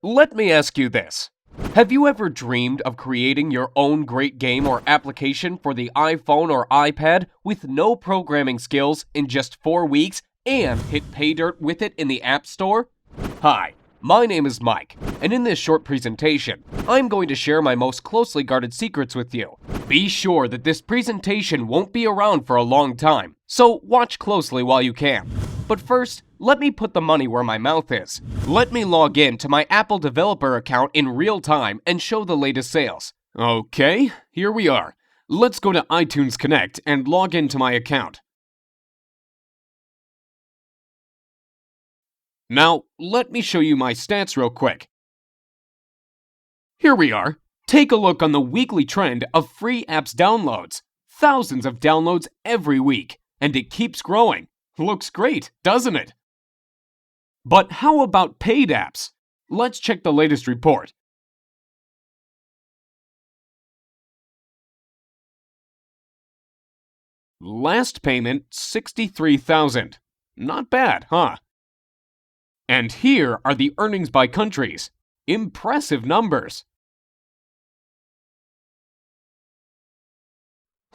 Let me ask you this. Have you ever dreamed of creating your own great game or application for the iPhone or iPad with no programming skills in just 4 weeks and hit pay dirt with it in the App Store? Hi, my name is Mike, and in this short presentation, I'm going to share my most closely guarded secrets with you. Be sure that this presentation won't be around for a long time, so watch closely while you can. But first, let me put the money where my mouth is. Let me log in to my Apple developer account in real time and show the latest sales. Okay, here we are. Let's go to iTunes Connect and log into my account. Now, let me show you my stats real quick. Here we are. Take a look on the weekly trend of free apps downloads. Thousands of downloads every week, and it keeps growing. Looks great, doesn't it? But how about paid apps? Let's check the latest report. Last payment, $63,000. Not bad, huh? And here are the earnings by countries. Impressive numbers.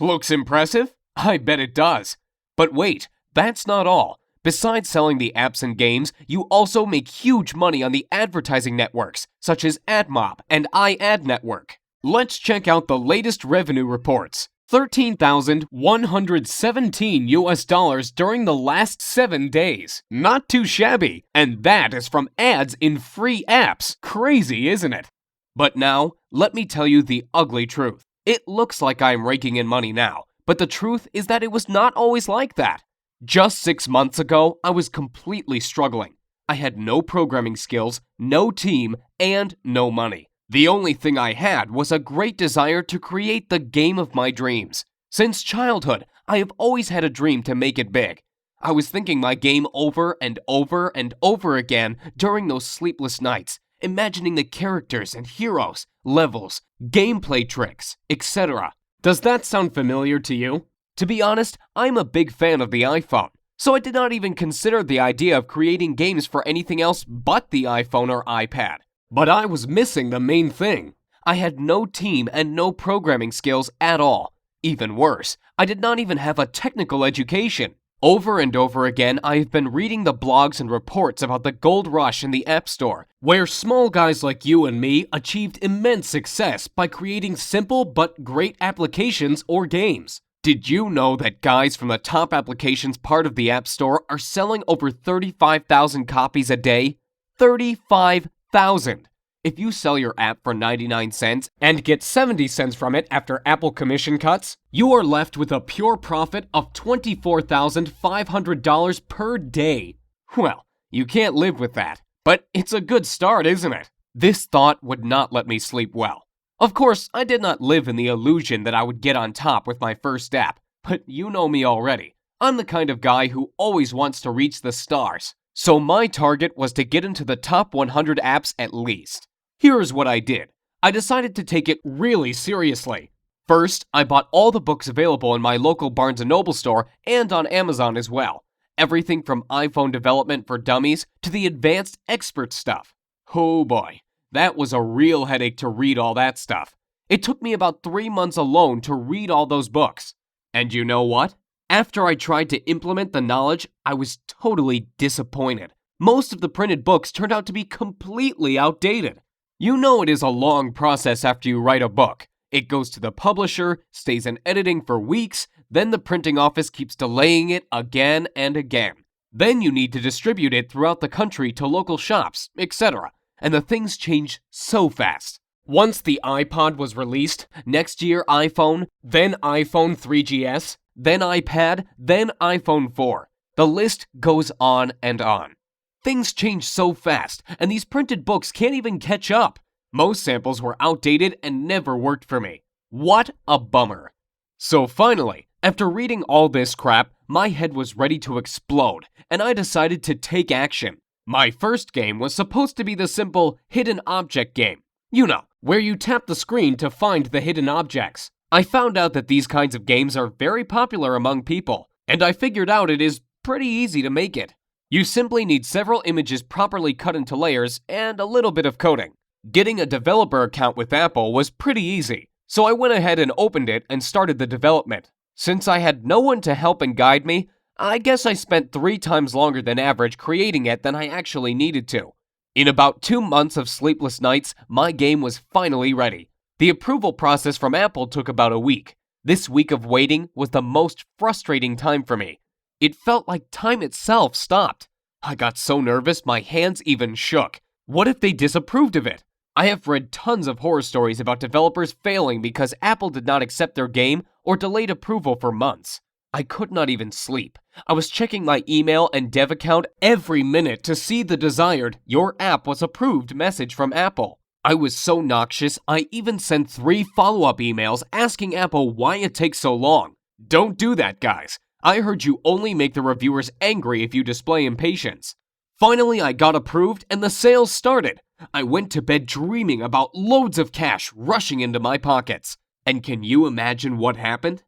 Looks impressive? I bet it does. But wait, that's not all. Besides selling the apps and games, you also make huge money on the advertising networks, such as AdMob and iAdNetwork. Let's check out the latest revenue reports. $13,117 during the last 7 days. Not too shabby, and that is from ads in free apps. Crazy, isn't it? But now, let me tell you the ugly truth. It looks like I'm raking in money now, but the truth is that it was not always like that. Just 6 months ago, I was completely struggling. I had no programming skills, no team, and no money. The only thing I had was a great desire to create the game of my dreams. Since childhood, I have always had a dream to make it big. I was thinking my game over and over and over again during those sleepless nights, imagining the characters and heroes, levels, gameplay tricks, etc. Does that sound familiar to you? To be honest, I'm a big fan of the iPhone, so I did not even consider the idea of creating games for anything else but the iPhone or iPad. But I was missing the main thing. I had no team and no programming skills at all. Even worse, I did not even have a technical education. Over and over again, I have been reading the blogs and reports about the gold rush in the App Store, where small guys like you and me achieved immense success by creating simple but great applications or games. Did you know that guys from the top applications part of the App Store are selling over 35,000 copies a day? 35,000! If you sell your app for 99 cents and get 70 cents from it after Apple commission cuts, you are left with a pure profit of $24,500 per day. Well, you can't live with that, but it's a good start, isn't it? This thought would not let me sleep well. Of course, I did not live in the illusion that I would get on top with my first app, but you know me already. I'm the kind of guy who always wants to reach the stars. So my target was to get into the top 100 apps at least. Here's what I did. I decided to take it really seriously. First, I bought all the books available in my local Barnes & Noble store and on Amazon as well. Everything from iPhone development for dummies to the advanced expert stuff. Oh boy. That was a real headache to read all that stuff. It took me about 3 months alone to read all those books. And you know what? After I tried to implement the knowledge, I was totally disappointed. Most of the printed books turned out to be completely outdated. You know it is a long process after you write a book. It goes to the publisher, stays in editing for weeks, then the printing office keeps delaying it again and again. Then you need to distribute it throughout the country to local shops, etc. And the things change so fast. Once the iPod was released, next year iPhone, then iPhone 3GS, then iPad, then iPhone 4. The list goes on and on. Things change so fast, and these printed books can't even catch up. Most samples were outdated and never worked for me. What a bummer. So finally, after reading all this crap, my head was ready to explode, and I decided to take action. My first game was supposed to be the simple hidden object game. You know, where you tap the screen to find the hidden objects. I found out that these kinds of games are very popular among people, and I figured out it is pretty easy to make it. You simply need several images properly cut into layers and a little bit of coding. Getting a developer account with Apple was pretty easy, so I went ahead and opened it and started the development. Since I had no one to help and guide me, I guess I spent 3 times longer than average creating it than I actually needed to. In about 2 months of sleepless nights, my game was finally ready. The approval process from Apple took about a week. This week of waiting was the most frustrating time for me. It felt like time itself stopped. I got so nervous my hands even shook. What if they disapproved of it? I have read tons of horror stories about developers failing because Apple did not accept their game or delayed approval for months. I could not even sleep. I was checking my email and dev account every minute to see the desired "Your app was approved" message from Apple. I was so noxious, I even sent 3 follow-up emails asking Apple why it takes so long. Don't do that, guys. I heard you only make the reviewers angry if you display impatience. Finally, I got approved and the sales started. I went to bed dreaming about loads of cash rushing into my pockets. And can you imagine what happened?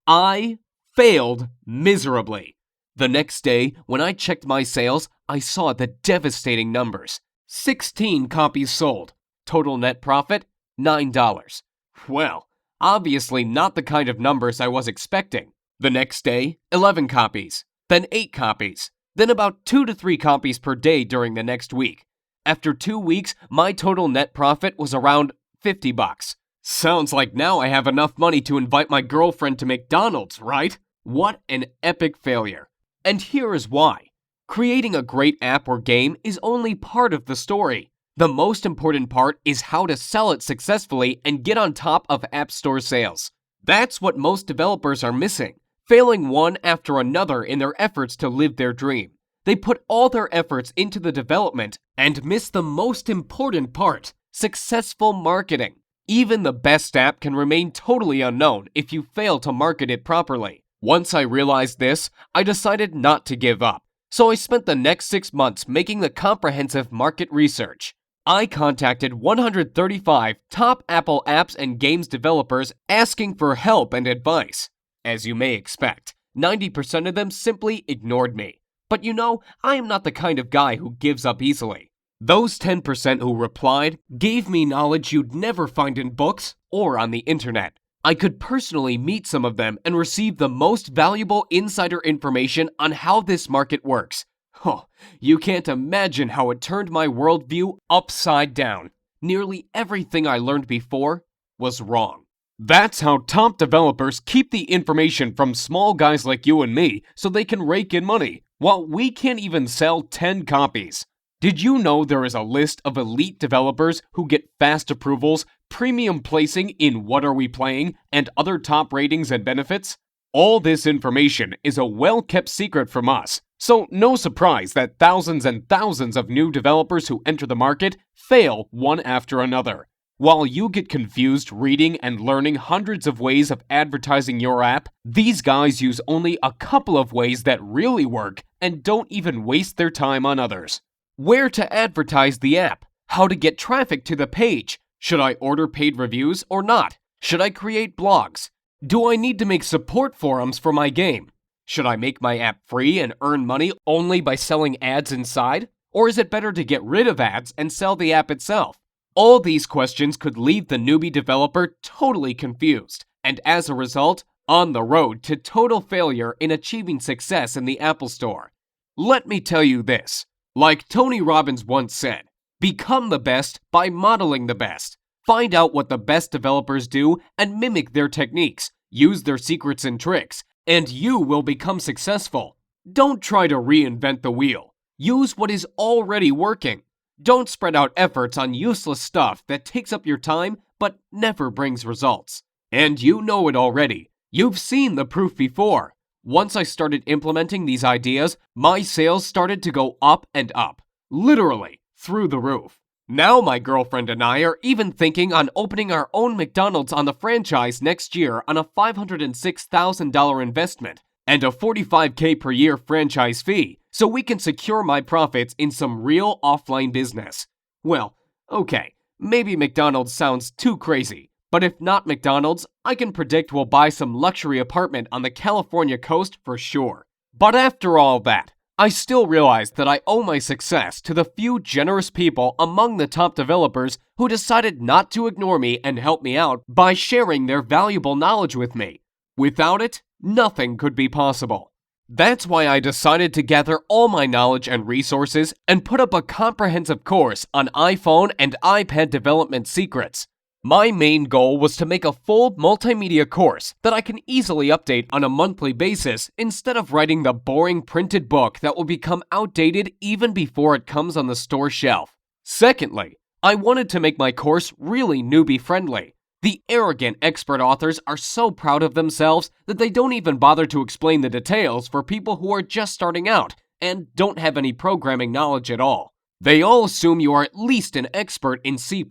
I failed miserably. The next day, when I checked my sales, I saw the devastating numbers. 16 copies sold. Total net profit, $9. Well, obviously not the kind of numbers I was expecting. The next day, 11 copies, then 8 copies, then about 2 to 3 copies per day during the next week. After 2 weeks, my total net profit was around $50. Sounds like now I have enough money to invite my girlfriend to McDonald's, right? What an epic failure. And here is why. Creating a great app or game is only part of the story. The most important part is how to sell it successfully and get on top of App Store sales. That's what most developers are missing, failing one after another in their efforts to live their dream. They put all their efforts into the development and miss the most important part, successful marketing. Even the best app can remain totally unknown if you fail to market it properly. Once I realized this, I decided not to give up. So I spent the next 6 months making the comprehensive market research. I contacted 135 top Apple apps and games developers asking for help and advice. As you may expect, 90% of them simply ignored me. But you know, I am not the kind of guy who gives up easily. Those 10% who replied gave me knowledge you'd never find in books or on the internet. I could personally meet some of them and receive the most valuable insider information on how this market works. Oh, you can't imagine how it turned my worldview upside down. Nearly everything I learned before was wrong. That's how top developers keep the information from small guys like you and me so they can rake in money, while we can't even sell 10 copies. Did you know there is a list of elite developers who get fast approvals, premium placing in What Are We Playing, and other top ratings and benefits? All this information is a well-kept secret from us, so no surprise that thousands and thousands of new developers who enter the market fail one after another. While you get confused reading and learning hundreds of ways of advertising your app, these guys use only a couple of ways that really work and don't even waste their time on others. Where to advertise the app? How to get traffic to the page? Should I order paid reviews or not? Should I create blogs? Do I need to make support forums for my game? Should I make my app free and earn money only by selling ads inside? Or is it better to get rid of ads and sell the app itself? All these questions could leave the newbie developer totally confused, and as a result, on the road to total failure in achieving success in the Apple Store. Let me tell you this. Like Tony Robbins once said, become the best by modeling the best. Find out what the best developers do and mimic their techniques. Use their secrets and tricks, and you will become successful. Don't try to reinvent the wheel. Use what is already working. Don't spread out efforts on useless stuff that takes up your time but never brings results. And you know it already. You've seen the proof before. Once I started implementing these ideas, my sales started to go up and up. Literally, through the roof. Now my girlfriend and I are even thinking on opening our own McDonald's on the franchise next year on a $506,000 investment and a $45K per year franchise fee, so we can secure my profits in some real offline business. Well, okay, maybe McDonald's sounds too crazy, but if not McDonald's, I can predict we'll buy some luxury apartment on the California coast for sure. But after all that, I still realize that I owe my success to the few generous people among the top developers who decided not to ignore me and help me out by sharing their valuable knowledge with me. Without it, nothing could be possible. That's why I decided to gather all my knowledge and resources and put up a comprehensive course on iPhone and iPad development secrets. My main goal was to make a full multimedia course that I can easily update on a monthly basis instead of writing the boring printed book that will become outdated even before it comes on the store shelf. Secondly, I wanted to make my course really newbie-friendly. The arrogant expert authors are so proud of themselves that they don't even bother to explain the details for people who are just starting out and don't have any programming knowledge at all. They all assume you are at least an expert in C++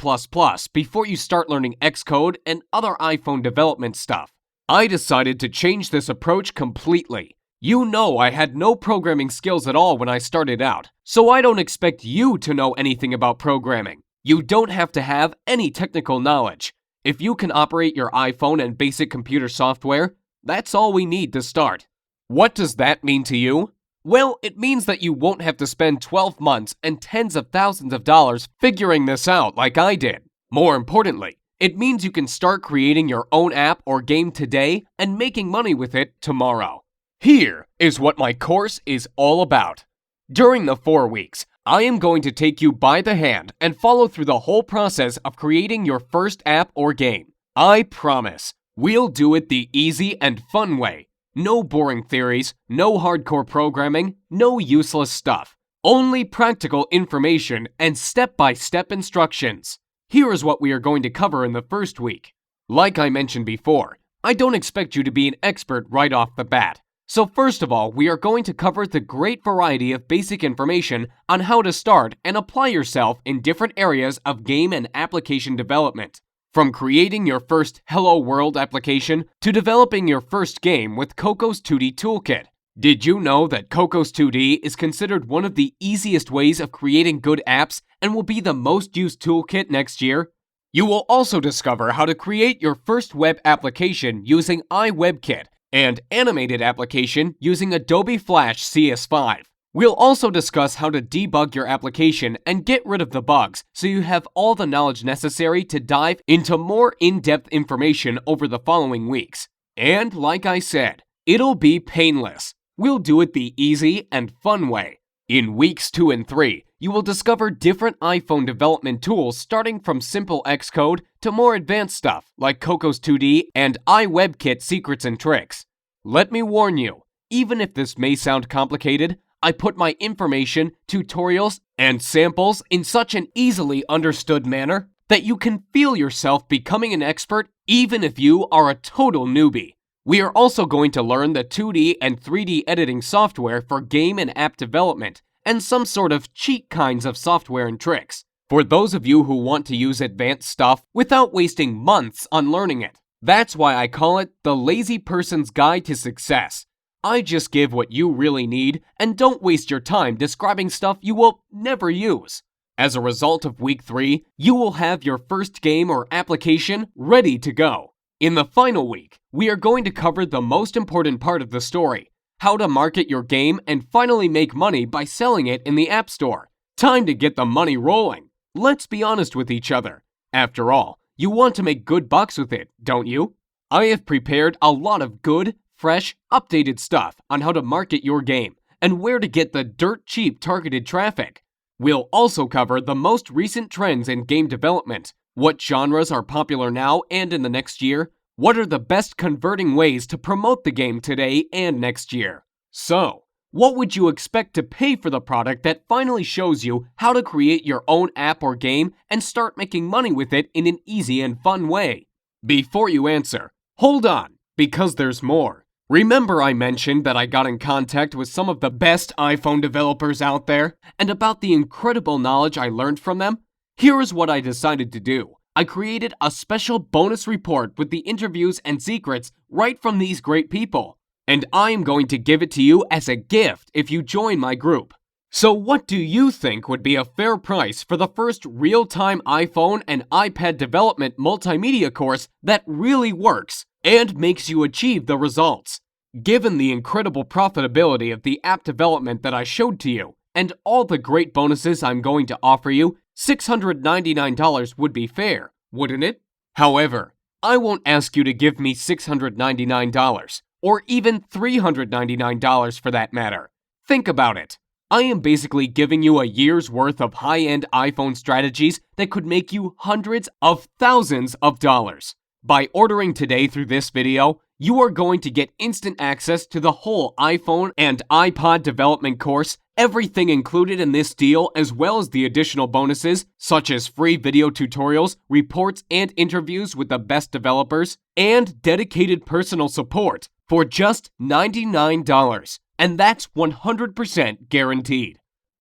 before you start learning Xcode and other iPhone development stuff. I decided to change this approach completely. You know I had no programming skills at all when I started out, so I don't expect you to know anything about programming. You don't have to have any technical knowledge. If you can operate your iPhone and basic computer software, that's all we need to start. What does that mean to you? Well, it means that you won't have to spend 12 months and tens of thousands of dollars figuring this out like I did. More importantly, it means you can start creating your own app or game today and making money with it tomorrow. Here is what my course is all about. During the 4 weeks, I am going to take you by the hand and follow through the whole process of creating your first app or game. I promise, we'll do it the easy and fun way. No boring theories, no hardcore programming, no useless stuff. Only practical information and step-by-step instructions. Here is what we are going to cover in the first week. Like I mentioned before, I don't expect you to be an expert right off the bat. So first of all, we are going to cover the great variety of basic information on how to start and apply yourself in different areas of game and application development. From creating your first Hello World application to developing your first game with Cocos 2D Toolkit. Did you know that Cocos 2D is considered one of the easiest ways of creating good apps and will be the most used toolkit next year? You will also discover how to create your first web application using iWebKit and animated application using Adobe Flash CS5. We'll also discuss how to debug your application and get rid of the bugs so you have all the knowledge necessary to dive into more in-depth information over the following weeks. And like I said, it'll be painless. We'll do it the easy and fun way. In weeks 2 and 3, you will discover different iPhone development tools starting from simple Xcode to more advanced stuff like Cocos 2D and iWebKit secrets and tricks. Let me warn you, even if this may sound complicated, I put my information, tutorials, and samples in such an easily understood manner that you can feel yourself becoming an expert even if you are a total newbie. We are also going to learn the 2D and 3D editing software for game and app development and some sort of cheat kinds of software and tricks for those of you who want to use advanced stuff without wasting months on learning it. That's why I call it the Lazy Person's Guide to Success. I just give what you really need and don't waste your time describing stuff you will never use. As a result of week 3, you will have your first game or application ready to go. In the final week, we are going to cover the most important part of the story, how to market your game and finally make money by selling it in the App Store. Time to get the money rolling. Let's be honest with each other. After all, you want to make good bucks with it, don't you? I have prepared a lot of good, fresh, updated stuff on how to market your game and where to get the dirt cheap targeted traffic. We'll also cover the most recent trends in game development, what genres are popular now and in the next year, what are the best converting ways to promote the game today and next year. So, what would you expect to pay for the product that finally shows you how to create your own app or game and start making money with it in an easy and fun way? Before you answer, hold on, because there's more. Remember I mentioned that I got in contact with some of the best iPhone developers out there and about the incredible knowledge I learned from them? Here is what I decided to do. I created a special bonus report with the interviews and secrets right from these great people. And I am going to give it to you as a gift if you join my group. So what do you think would be a fair price for the first real-time iPhone and iPad development multimedia course that really works and makes you achieve the results? Given the incredible profitability of the app development that I showed to you, and all the great bonuses I'm going to offer you, $699 would be fair, wouldn't it? However, I won't ask you to give me $699, or even $399 for that matter. Think about it. I am basically giving you a year's worth of high-end iPhone strategies that could make you hundreds of thousands of dollars. By ordering today through this video, you are going to get instant access to the whole iPhone and iPod development course, everything included in this deal, as well as the additional bonuses such as free video tutorials, reports, and interviews with the best developers, and dedicated personal support for just $99. And that's 100% guaranteed.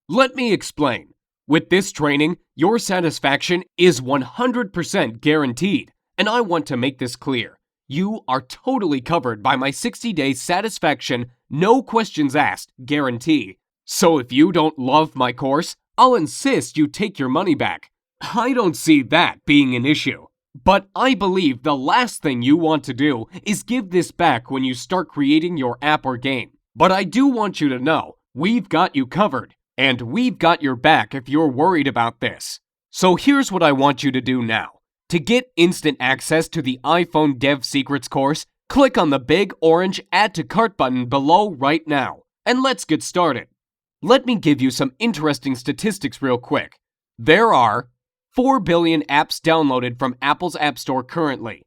Let me explain. With this training, your satisfaction is 100% guaranteed, and I want to make this clear. You are totally covered by my 60-day satisfaction, no questions asked guarantee. So if you don't love my course, I'll insist you take your money back. I don't see that being an issue. But I believe the last thing you want to do is give this back when you start creating your app or game. But I do want you to know, we've got you covered, and we've got your back if you're worried about this. So here's what I want you to do now. To get instant access to the iPhone Dev Secrets course, click on the big orange Add to Cart button below right now, and let's get started. Let me give you some interesting statistics real quick. There are 4 billion apps downloaded from Apple's App Store currently,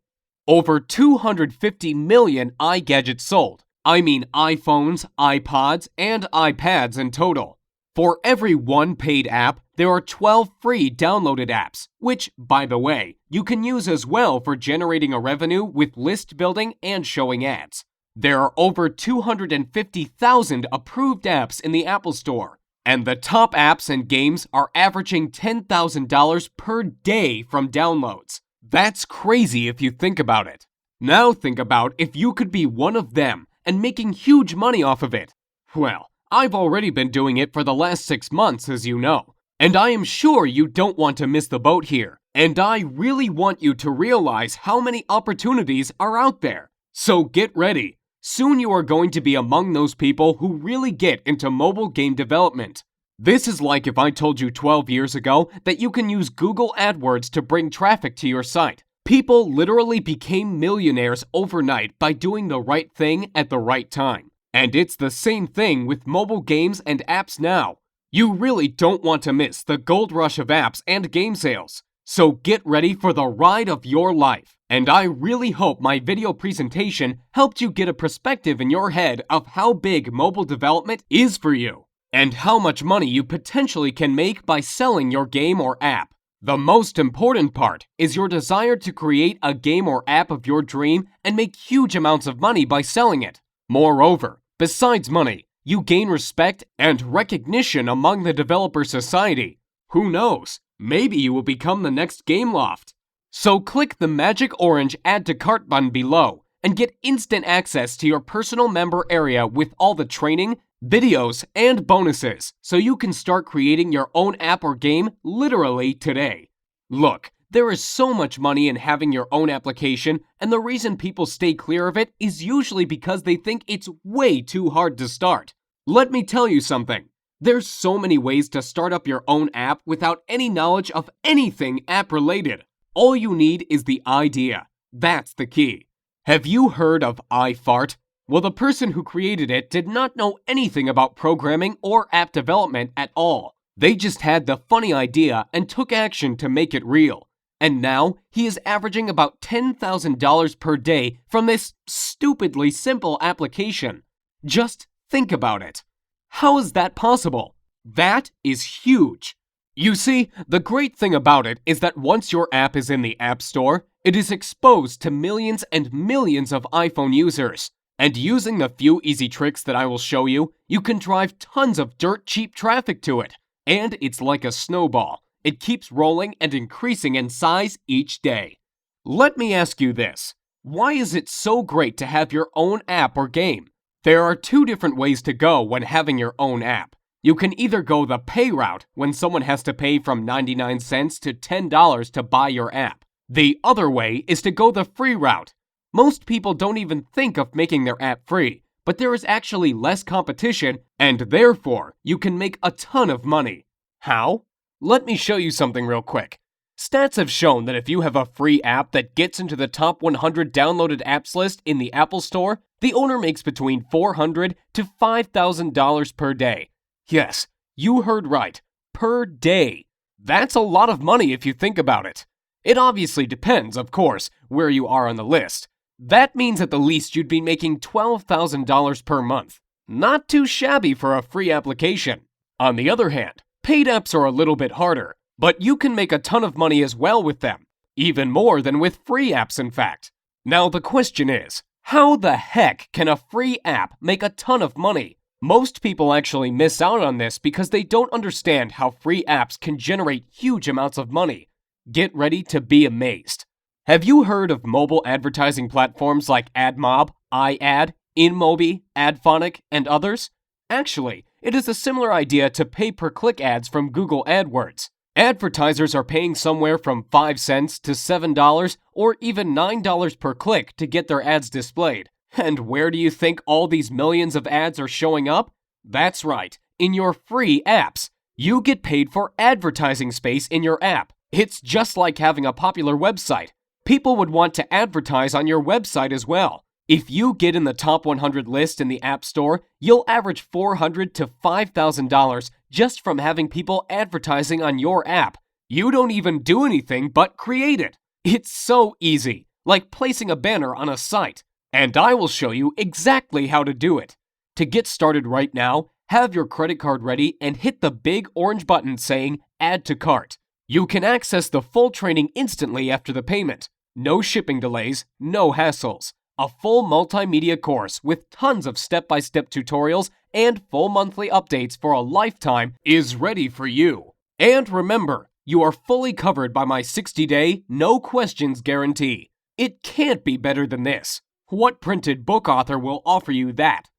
over 250 million iGadgets sold. I mean iPhones, iPods, and iPads in total. For every one paid app, there are 12 free downloaded apps, which, by the way, you can use as well for generating a revenue with list building and showing ads. There are over 250,000 approved apps in the Apple Store, and the top apps and games are averaging $10,000 per day from downloads. That's crazy if you think about it. Now think about if you could be one of them and making huge money off of it. Well, I've already been doing it for the last 6 months, as you know. And I am sure you don't want to miss the boat here. And I really want you to realize how many opportunities are out there. So get ready. Soon you are going to be among those people who really get into mobile game development. This is like if I told you 12 years ago that you can use Google AdWords to bring traffic to your site. People literally became millionaires overnight by doing the right thing at the right time. And it's the same thing with mobile games and apps now. You really don't want to miss the gold rush of apps and game sales. So get ready for the ride of your life. And I really hope my video presentation helped you get a perspective in your head of how big mobile development is for you, and how much money you potentially can make by selling your game or app. The most important part is your desire to create a game or app of your dream and make huge amounts of money by selling it. Moreover, besides money, you gain respect and recognition among the developer society. Who knows? Maybe you will become the next Gameloft. So click the magic orange Add to Cart button below and get instant access to your personal member area with all the training, videos, and bonuses so you can start creating your own app or game literally today. Look, there is so much money in having your own application, and the reason people stay clear of it is usually because they think it's way too hard to start. Let me tell you something. There's so many ways to start up your own app without any knowledge of anything app-related. All you need is the idea. That's the key. Have you heard of iFart? Well, the person who created it did not know anything about programming or app development at all. They just had the funny idea and took action to make it real. And now, he is averaging about $10,000 per day from this stupidly simple application. Just think about it. How is that possible? That is huge. You see, the great thing about it is that once your app is in the App Store, it is exposed to millions and millions of iPhone users. And using the few easy tricks that I will show you, you can drive tons of dirt cheap traffic to it. And it's like a snowball. It keeps rolling and increasing in size each day. Let me ask you this. Why is it so great to have your own app or game? There are two different ways to go when having your own app. You can either go the pay route when someone has to pay from 99 cents to $10 to buy your app. The other way is to go the free route. Most people don't even think of making their app free, but there is actually less competition, and therefore you can make a ton of money. How? Let me show you something real quick. Stats have shown that if you have a free app that gets into the top 100 downloaded apps list in the Apple Store, the owner makes between $400 to $5,000 per day. Yes, you heard right. Per day. That's a lot of money if you think about it. It obviously depends, of course, where you are on the list. That means at the least you'd be making $12,000 per month. Not too shabby for a free application. On the other hand, paid apps are a little bit harder, but you can make a ton of money as well with them. Even more than with free apps, in fact. Now the question is, how the heck can a free app make a ton of money? Most people actually miss out on this because they don't understand how free apps can generate huge amounts of money. Get ready to be amazed. Have you heard of mobile advertising platforms like AdMob, iAd, InMobi, AdPhonic, and others? Actually, it is a similar idea to pay-per-click ads from Google AdWords. Advertisers are paying somewhere from 5 cents to $7 or even $9 per click to get their ads displayed. And where do you think all these millions of ads are showing up? That's right, in your free apps. You get paid for advertising space in your app. It's just like having a popular website. People would want to advertise on your website as well. If you get in the top 100 list in the App Store, you'll average $400 to $5,000 just from having people advertising on your app. You don't even do anything but create it. It's so easy, like placing a banner on a site. And I will show you exactly how to do it. To get started right now, have your credit card ready and hit the big orange button saying Add to Cart. You can access the full training instantly after the payment. No shipping delays, no hassles. A full multimedia course with tons of step-by-step tutorials and full monthly updates for a lifetime is ready for you. And remember, you are fully covered by my 60-day, no questions guarantee. It can't be better than this. What printed book author will offer you that?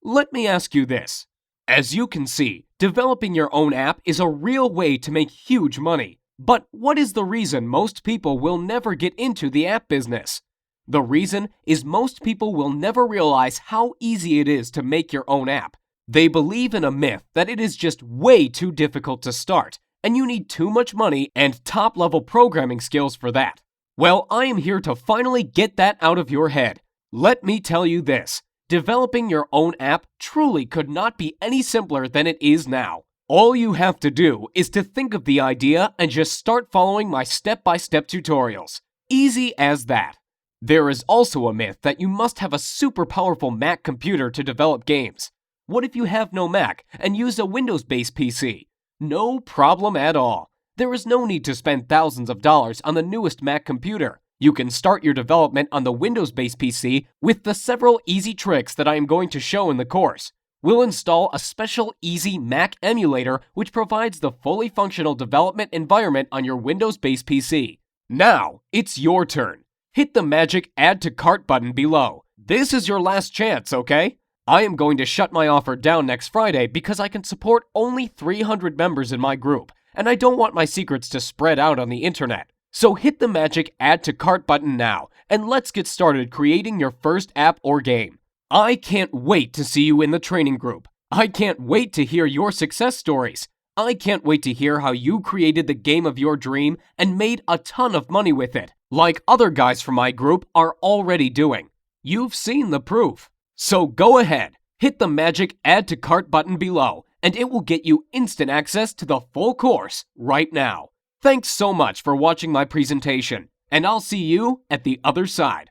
Let me ask you this. As you can see, developing your own app is a real way to make huge money. But what is the reason most people will never get into the app business? The reason is most people will never realize how easy it is to make your own app. They believe in a myth that it is just way too difficult to start, and you need too much money and top-level programming skills for that. Well, I am here to finally get that out of your head. Let me tell you this. Developing your own app truly could not be any simpler than it is now. All you have to do is to think of the idea and just start following my step-by-step tutorials. Easy as that. There is also a myth that you must have a super powerful Mac computer to develop games. What if you have no Mac and use a Windows-based PC? No problem at all. There is no need to spend thousands of dollars on the newest Mac computer. You can start your development on the Windows-based PC with the several easy tricks that I am going to show in the course. We'll install a special easy Mac emulator which provides the fully functional development environment on your Windows-based PC. Now, it's your turn. Hit the magic Add to Cart button below. This is your last chance, okay? I am going to shut my offer down next Friday because I can support only 300 members in my group, and I don't want my secrets to spread out on the internet. So hit the magic Add to Cart button now, and let's get started creating your first app or game. I can't wait to see you in the training group. I can't wait to hear your success stories. I can't wait to hear how you created the game of your dream and made a ton of money with it, like other guys from my group are already doing. You've seen the proof. So go ahead, hit the magic Add to Cart button below, and it will get you instant access to the full course right now. Thanks so much for watching my presentation, and I'll see you at the other side.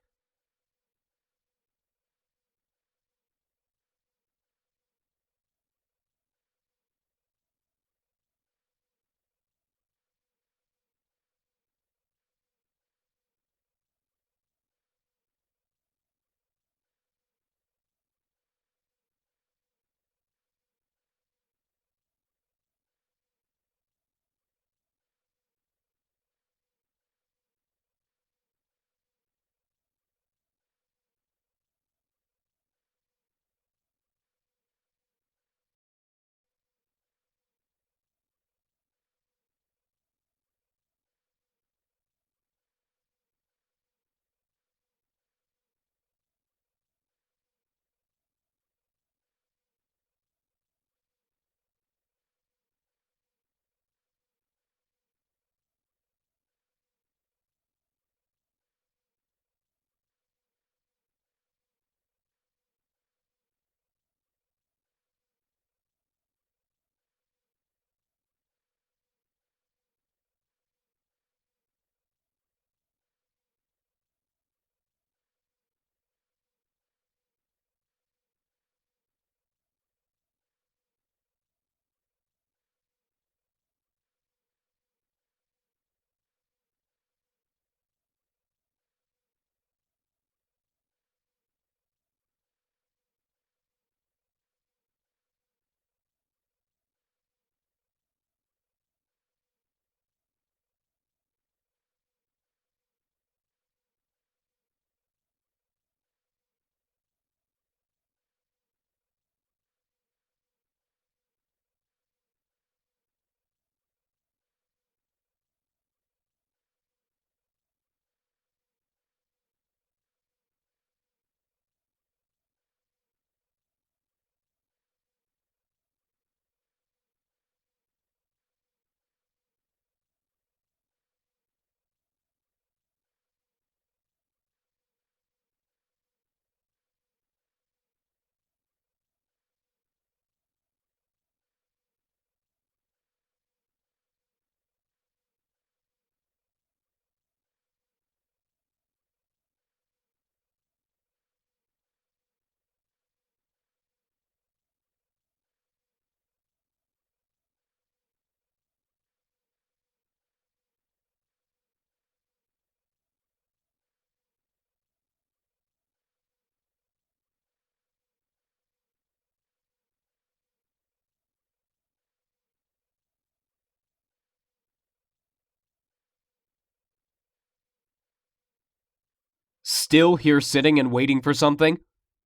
Still here sitting and waiting for something?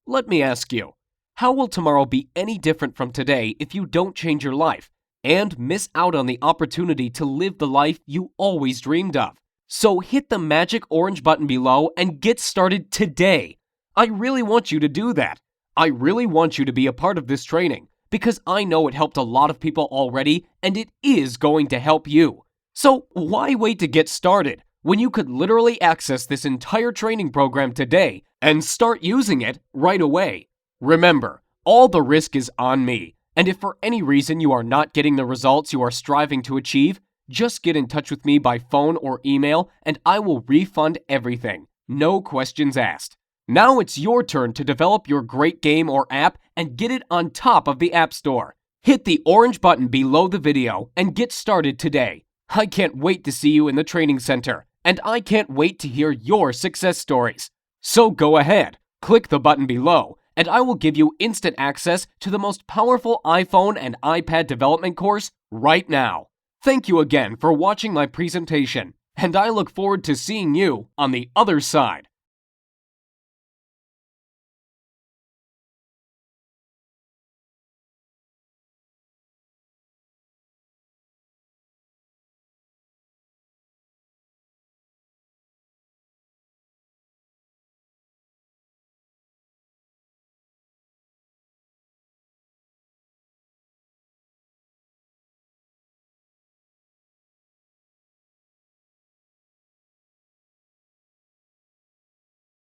Let me ask you, how will tomorrow be any different from today if you don't change your life and miss out on the opportunity to live the life you always dreamed of? So hit the magic orange button below and get started today. I really want you to do that. I really want you to be a part of this training because I know it helped a lot of people already and it is going to help you. So why wait to get started when you could literally access this entire training program today and start using it right away? Remember, all the risk is on me, and if for any reason you are not getting the results you are striving to achieve, just get in touch with me by phone or email and I will refund everything. No questions asked. Now it's your turn to develop your great game or app and get it on top of the App Store. Hit the orange button below the video and get started today. I can't wait to see you in the training center, and I can't wait to hear your success stories. So go ahead, click the button below, and I will give you instant access to the most powerful iPhone and iPad development course right now. Thank you again for watching my presentation, and I look forward to seeing you on the other side.